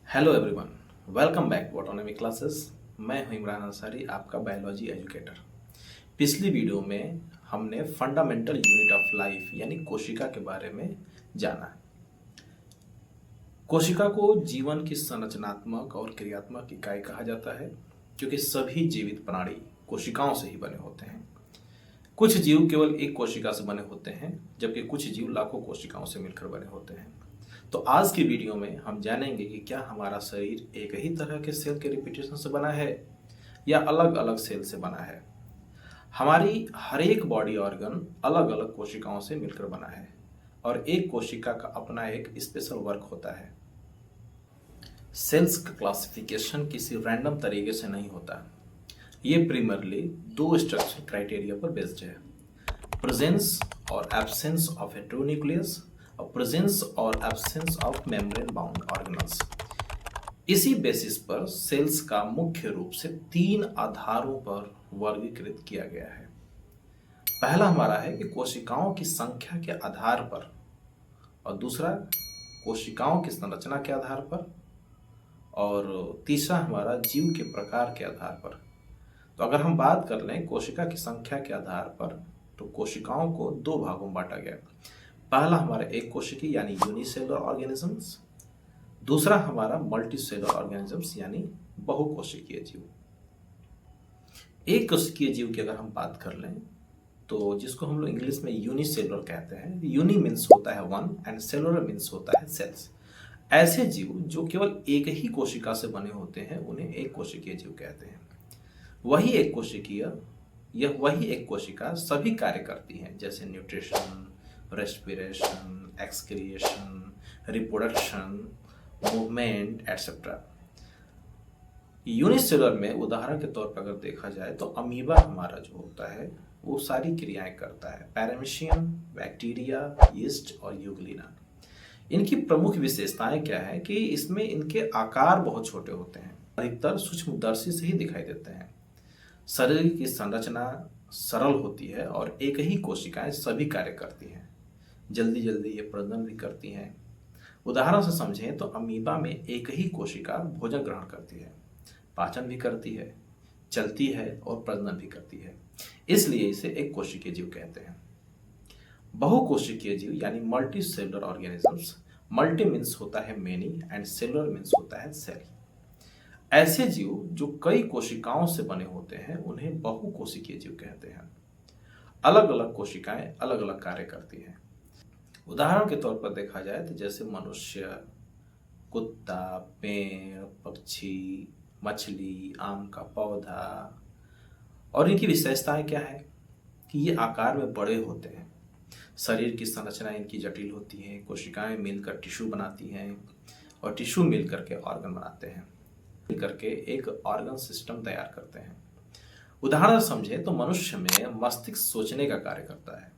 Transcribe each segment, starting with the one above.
Hello everyone, welcome back to autonomy classes. मैं हूं इमरान अंसारी, आपका बायोलॉजी एजुकेटर। पिछली वीडियो में हमने फंडामेंटल यूनिट ऑफ लाइफ यानी कोशिका के बारे में जाना। कोशिका को जीवन की संरचनात्मक और क्रियात्मक इकाई कहा जाता है क्योंकि सभी जीवित प्राणी कोशिकाओं से ही बने होते हैं। कुछ जीव केवल एक कोशिका से बने होते हैं, जबकि कुछ जीव लाखों कोशिकाओं से मिलकर बने होते हैं। तो आज की वीडियो में हम जानेंगे कि क्या हमारा शरीर एक ही तरह के सेल के रिपीटेशन से बना है या अलग अलग सेल से बना है। हमारी हर एक बॉडी ऑर्गन अलग अलग कोशिकाओं से मिलकर बना है और एक कोशिका का अपना एक स्पेशल वर्क होता है। सेल्स का क्लासिफिकेशन किसी रैंडम तरीके से नहीं होता। ये प्राइमरली दो स्ट्रक्चर क्राइटेरिया पर बेस्ड है: प्रेजेंस और absence of A true nucleus और प्रेजेंस और absence of membrane bound organelles. इसी बेसिस पर सेल्स का मुख्य रूप से तीन आधारों पर वर्गीकृत किया गया है। पहला हमारा है कि कोशिकाओं की संख्या के आधार पर, और दूसरा कोशिकाओं की संरचना के आधार पर, और तीसरा हमारा जीव के प्रकार के आधार पर। तो अगर हम बात कर लें कोशिका की संख्या के आधार पर, तो कोशिकाओं को दो भागों में बांटा गया। पहला हमारा एक कोशिकीय यानी यूनिसेलुलर ऑर्गेनिजम्स, दूसरा हमारा मल्टीसेलुलर ऑर्गेनिजम्स यानी बहुकोशिकीय जीव। एक कोशिकीय जीव की अगर हम बात कर लें तो जिसको हम लोग इंग्लिश में यूनिसेलुलर कहते हैं। यूनि मीन्स होता है वन एंड सेलुलर मीन्स होता है सेल्स। ऐसे जीव जो केवल एक ही कोशिका से बने होते हैं उन्हें एक कोशिकीय जीव कहते हैं। वही एक कोशिका सभी कार्य करती है, जैसे nutrition, respiration, excretion, reproduction, movement etcetera. Unicellular में उदाहरण के तौर पर अगर देखा जाए तो अमीबा हमारा जो होता है वो सारी क्रियाएं करता है। पैरामीशियम, बैक्टीरिया, यीस्ट और यूग्लिना। इनकी प्रमुख विशेषताएं क्या है कि इसमें इनके आकार बहुत छोटे होते हैं, अधिकतर सूक्ष्मदर्शी से ही दिखाई देते हैं। शरीर की संरचना सरल होती है और एक ही कोशिकाएं सभी कार्य करती हैं। जल्दी जल्दी ये प्रजनन भी करती हैं। उदाहरण से समझें तो अमीबा में एक ही कोशिका भोजन ग्रहण करती है, पाचन भी करती है, चलती है और प्रजनन भी करती है। इसलिए इसे एक कोशिकीय जीव कहते हैं। बहुकोशिकीय जीव यानी multi cellular organisms, multi means होता है मेनी एंड सेलुलर मीन्स होता है सेल। ऐसे जीव जो कई कोशिकाओं से बने होते हैं उन्हें बहुकोशिकीय जीव कहते हैं। अलग अलग कोशिकाएं अलग अलग कार्य करती हैं। उदाहरण के तौर पर देखा जाए तो जैसे मनुष्य, कुत्ता, पेड़, पक्षी, मछली, आम का पौधा। और इनकी विशेषताएं क्या है कि ये आकार में बड़े होते हैं, शरीर की संरचना इनकी जटिल होती है, कोशिकाएं मिलकर टिश्यू बनाती हैं और टिश्यू मिलकर के ऑर्गन बनाते हैं, मिलकर के एक ऑर्गन सिस्टम तैयार करते हैं। उदाहरण समझे तो मनुष्य में मस्तिष्क सोचने का कार्य करता है,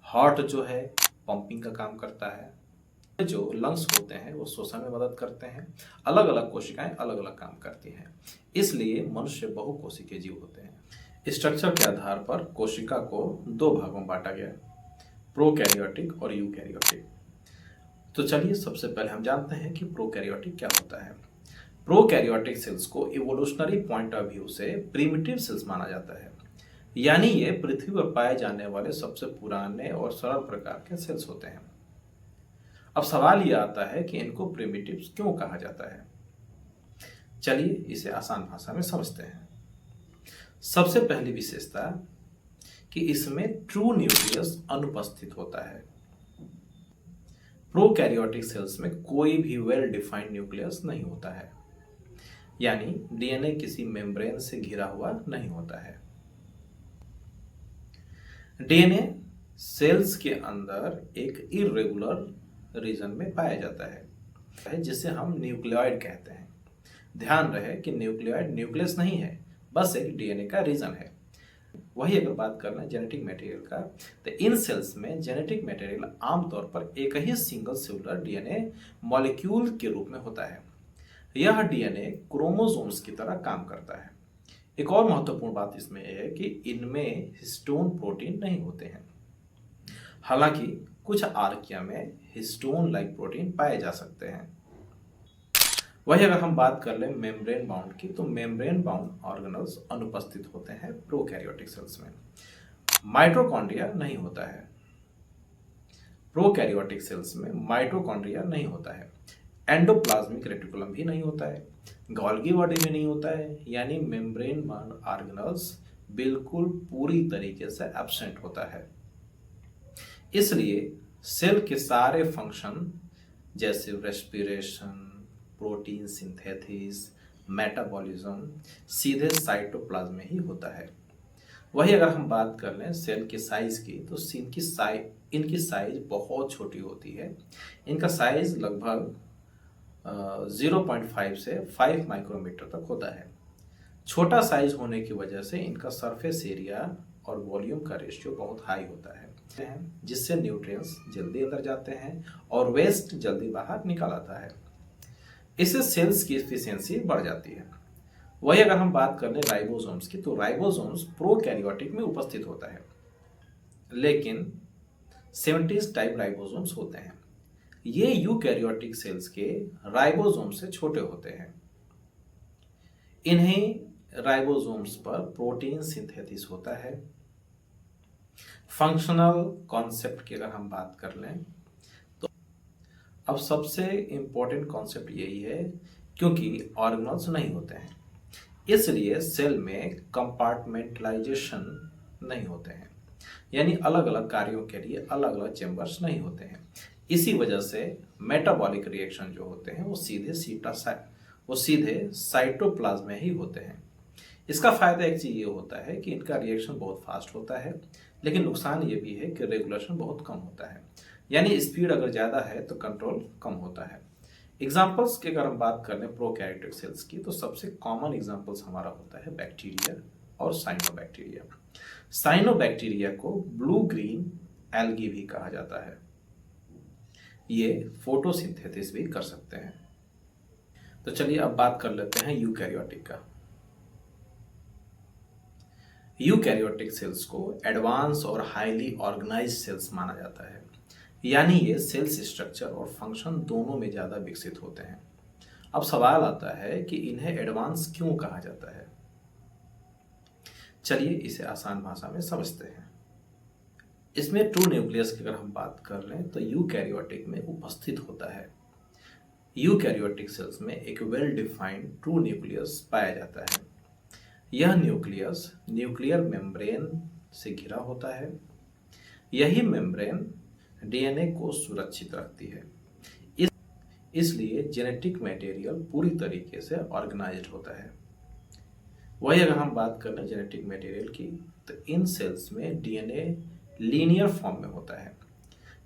हार्ट जो है पंपिंग का काम करता है, जो लंग्स होते हैं वो श्वसन में मदद करते हैं। अलग अलग कोशिकाएं अलग अलग काम करती हैं, इसलिए मनुष्य बहुकोशिकीय जीव होते हैं। स्ट्रक्चर के आधार पर कोशिका को दो भागों में बांटा गया, प्रोकैरियोटिक और यूकैरियोटिक। तो चलिए सबसे पहले हम जानते हैं कि प्रोकैरियोटिक क्या होता है। प्रोकैरियोटिक सेल्स को इवोल्यूशनरी पॉइंट ऑफ व्यू से प्रिमिटिव सेल्स माना जाता है, यानी ये पृथ्वी पर पाए जाने वाले सबसे पुराने और सरल प्रकार के सेल्स होते हैं। अब सवाल यह आता है कि इनको प्रिमिटिव क्यों कहा जाता है। चलिए इसे आसान भाषा में समझते हैं। सबसे पहली विशेषता कि इसमें ट्रू न्यूक्लियस अनुपस्थित होता है। प्रोकैरियोटिक सेल्स में कोई भी वेल डिफाइंड न्यूक्लियस नहीं होता है, यानी डीएनए किसी मेम्ब्रेन से घिरा हुआ नहीं होता है। डीएनए सेल्स के अंदर एक इर्रेगुलर रीजन में पाया जाता है जिसे हम न्यूक्लियोइड कहते हैं। ध्यान रहे कि न्यूक्लियोइड न्यूक्लियस नहीं है, बस एक डीएनए का रीजन है। वही अगर बात करना जेनेटिक मटेरियल का, तो इन सेल्स में जेनेटिक मटेरियल आमतौर पर एक ही सिंगल सेलुलर डीएनए मॉलिक्यूल के रूप में होता है। यह डीएनए क्रोमोसोम्स की तरह काम करता है। एक और महत्वपूर्ण बात इसमें यह है कि इनमें हिस्टोन प्रोटीन नहीं होते हैं, हालांकि कुछ आर्किया में हिस्टोन लाइक प्रोटीन पाए जा सकते हैं। वही अगर हम बात कर लें मेम्ब्रेन बाउंड की, तो मेम्ब्रेन बाउंड ऑर्गेनल्स अनुपस्थित होते हैं प्रोकैरियोटिक सेल्स में। माइटोकॉन्ड्रिया नहीं होता है प्रोकैरियोटिक सेल्स में, माइटोकॉन्ड्रिया नहीं होता है, एंडोप्लाज्मिक रेटिकुलम भी नहीं होता है, गोल्गी बॉडी में नहीं होता है, यानी मेम्ब्रेन बाउंड ऑर्गेनल्स बिल्कुल पूरी तरीके से एब्सेंट होता है। इसलिए सेल के सारे फंक्शन जैसे रेस्पिरेशन, प्रोटीन सिंथेसिस, मेटाबॉलिज्म सीधे साइटोप्लाज्म में ही होता है। वही अगर हम बात कर लें सेल की साइज की, तो इनकी साइज बहुत छोटी होती है। इनका साइज लगभग 0.5 से 5 माइक्रोमीटर तक होता है। छोटा साइज होने की वजह से इनका सरफेस एरिया और वॉल्यूम का रेशियो बहुत हाई होता है, जिससे न्यूट्रिएंट्स जल्दी अंदर जाते हैं और वेस्ट जल्दी बाहर निकल आता है। इससे सेल्स की एफिशिएंसी बढ़ जाती है। वही अगर हम बात कर लें राइबोसोम्स की, तो राइबोसोम्स प्रोकैरियोटिक में उपस्थित होता है, लेकिन 70 टाइप राइबोसोम्स होते हैं। ये यूकैरियोटिक सेल्स के राइबोसोम से छोटे होते हैं। इन्हें राइबोसोम्स पर प्रोटीन सिंथेसिस होता है। फंक्शनल कॉन्सेप्ट की अगर हम बात कर लें, तो अब सबसे इंपॉर्टेंट कॉन्सेप्ट यही है, क्योंकि ऑर्गेनल्स नहीं होते हैं इसलिए सेल में कंपार्टमेंटलाइजेशन नहीं होते हैं, यानी अलग अलग कार्यों के लिए अलग अलग चेंबर्स नहीं होते हैं। इसी वजह से मेटाबॉलिक रिएक्शन जो होते हैं वो सीधे साइटोप्लाज्म में ही होते हैं। इसका फायदा एक चीज ये होता है कि इनका रिएक्शन बहुत फास्ट होता है, लेकिन नुकसान ये भी है कि रेगुलेशन बहुत कम होता है, यानी स्पीड अगर ज़्यादा है तो कंट्रोल कम होता है। एग्जाम्पल्स की अगर हम बात कर लें प्रोकैरियोटिक सेल्स की, तो सबसे कॉमन एग्जाम्पल्स हमारा होता है बैक्टीरिया और साइनोबैक्टीरिया। साइनोबैक्टीरिया को ब्लू ग्रीन एल्गी भी कहा जाता है। ये फोटोसिंथेसिस भी कर सकते हैं। तो चलिए अब बात कर लेते हैं यूकैरियोटिक का। यूकैरियोटिक सेल्स को एडवांस और हाईली ऑर्गेनाइज्ड सेल्स माना जाता है, यानी ये सेल्स स्ट्रक्चर और फंक्शन दोनों में ज़्यादा विकसित होते हैं। अब सवाल आता है कि इन्हें एडवांस क्यों कहा जाता है। चलिए इसे आसान भाषा में समझते हैं। इसमें ट्रू न्यूक्लियस की अगर हम बात कर लें, तो यूकैरियोटिक में उपस्थित होता है। यूकैरियोटिक सेल्स में एक वेल डिफाइंड ट्रू न्यूक्लियस पाया जाता है। यह न्यूक्लियस न्यूक्लियर मेम्ब्रेन से घिरा होता है। यही मेम्ब्रेन डीएनए को सुरक्षित रखती है, इसलिए जेनेटिक मटेरियल पूरी तरीके से ऑर्गेनाइज्ड होता है। वही अगर हम बात कर लें जेनेटिक मटेरियल की, तो इन सेल्स में डीएनए लीनियर फॉर्म में होता है,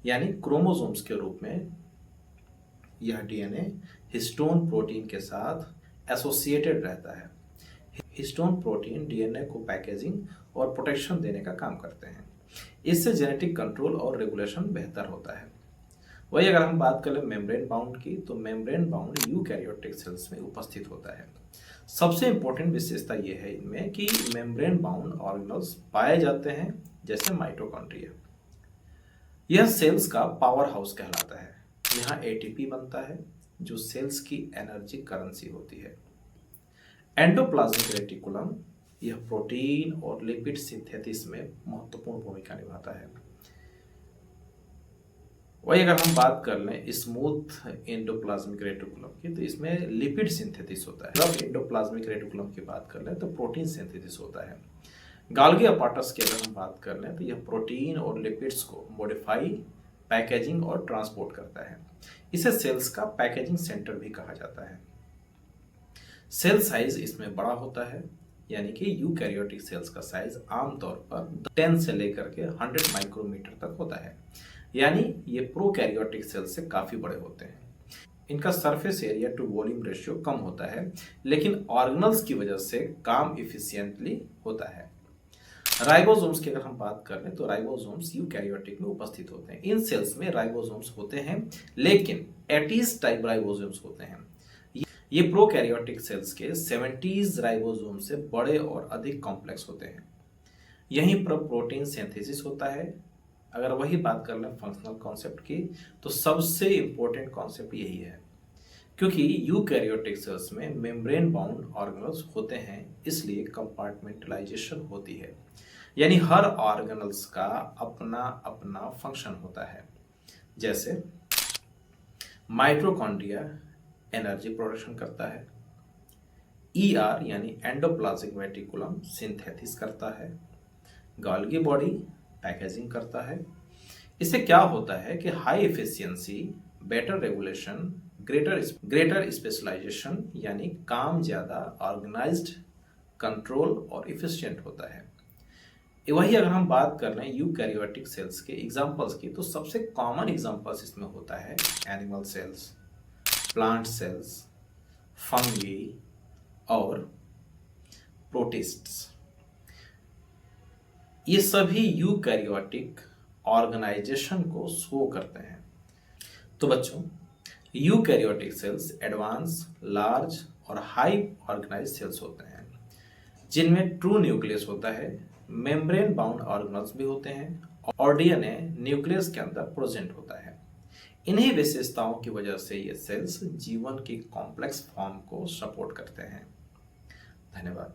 यानी क्रोमोसोम्स के रूप में यह डीएनए हिस्टोन प्रोटीन के साथ एसोसिएटेड रहता है। हिस्टोन प्रोटीन डीएनए को पैकेजिंग और प्रोटेक्शन देने का काम करते हैं। इससे जेनेटिक कंट्रोल और रेगुलेशन बेहतर होता है। वही अगर हम बात करें मेम्ब्रेन बाउंड की, तो मेम्ब्रेन बाउंड यूकैरियोटिक सेल्स में उपस्थित होता है। सबसे इंपॉर्टेंट विशेषता यह है इनमें कि मेम्ब्रेन बाउंड ऑर्गेनल्स पाए जाते हैं, जैसे माइटोकॉन्ड्रिया। यह सेल्स का पावर हाउस कहलाता है। यहाँ एटीपी बनता है, जो सेल्स की एनर्जी करेंसी होती है। एंडोप्लाज्मिक रेटिकुलम यह प्रोटीन और लिपिड सिंथेसिस में महत्वपूर्ण भूमिका निभाता है। वही अगर हम बात कर लें स्मूथ एंडोप्लाज्मिक रेटिकुलम की, तो इसमें लिपिड सिंथेसिस होता है। जब एंडोप्लाज्मिक रेटिकुलम की बात कर लें तो प्रोटीन सिंथेसिस होता है। गाल्गी अपार्टस की अगर हम बात कर लें, तो यह प्रोटीन और लिपिड्स को मॉडिफाई, पैकेजिंग और ट्रांसपोर्ट करता है। इसे सेल्स का पैकेजिंग सेंटर भी कहा जाता है। सेल साइज इसमें बड़ा होता है, यानी कि यूकैरियोटिक सेल्स का साइज आमतौर पर 10 से लेकर के 100 माइक्रोमीटर तक होता है, यानी ये प्रोकैरियोटिक सेल्स से काफ़ी बड़े होते हैं। इनका surface area to volume ratio कम होता है, लेकिन ऑर्गेनल्स की वजह से काम इफिशिएंटली होता है। राइबोसोम्स की अगर हम बात कर लें, तो राइबोसोम्स यूकैरियोटिक में उपस्थित होते हैं। इन सेल्स में राइबोसोम्स होते हैं, लेकिन 80 टाइप राइबोसोम्स होते हैं। ये प्रोकैरियोटिक सेल्स के 70 राइबोसोम से बड़े और अधिक कॉम्प्लेक्स होते हैं। यहीं पर प्रोटीन सिंथेसिस होता है। अगर वही बात कर लें फंक्शनल कॉन्सेप्ट की, तो सबसे इंपॉर्टेंट कॉन्सेप्ट यही है क्योंकि यूकैरियोटिक सेल्स में मेम्ब्रेन बाउंड ऑर्गेनल्स होते हैं, इसलिए कंपार्टमेंटलाइजेशन होती है। यानी हर ऑर्गेनल्स का अपना अपना फंक्शन होता है। जैसे माइटोकॉन्ड्रिया एनर्जी प्रोडक्शन करता है, ईआर यानी एंडोप्लाज्मिक रेटिकुलम सिंथेसिस करता है, गोल्गी बॉडी पैकेजिंग करता है। इससे क्या होता है कि high efficiency, better regulation, greater specialization यानी काम ज्यादा, ऑर्गेनाइज्ड, कंट्रोल और इफिशिएंट होता है। वही अगर हम बात कर रहे हैं यूकैरियोटिक सेल्स के एग्जांपल्स की, तो सबसे कॉमन एग्जांपल्स इसमें होता है animal cells, plant cells, fungi और प्रोटिस्ट्स। ये सभी यूकैरियोटिक ऑर्गेनाइजेशन को शो करते हैं। तो बच्चों, यूकैरियोटिक सेल्स एडवांस, लार्ज और हाई ऑर्गेनाइज सेल्स होते हैं, जिनमें ट्रू न्यूक्लियस होता है, मेम्ब्रेन बाउंड ऑर्गेनल्स भी होते हैं और डीएनए न्यूक्लियस के अंदर प्रेजेंट होता है। इन्हीं विशेषताओं की वजह से ये सेल्स जीवन की कॉम्प्लेक्स फॉर्म को सपोर्ट करते हैं। धन्यवाद।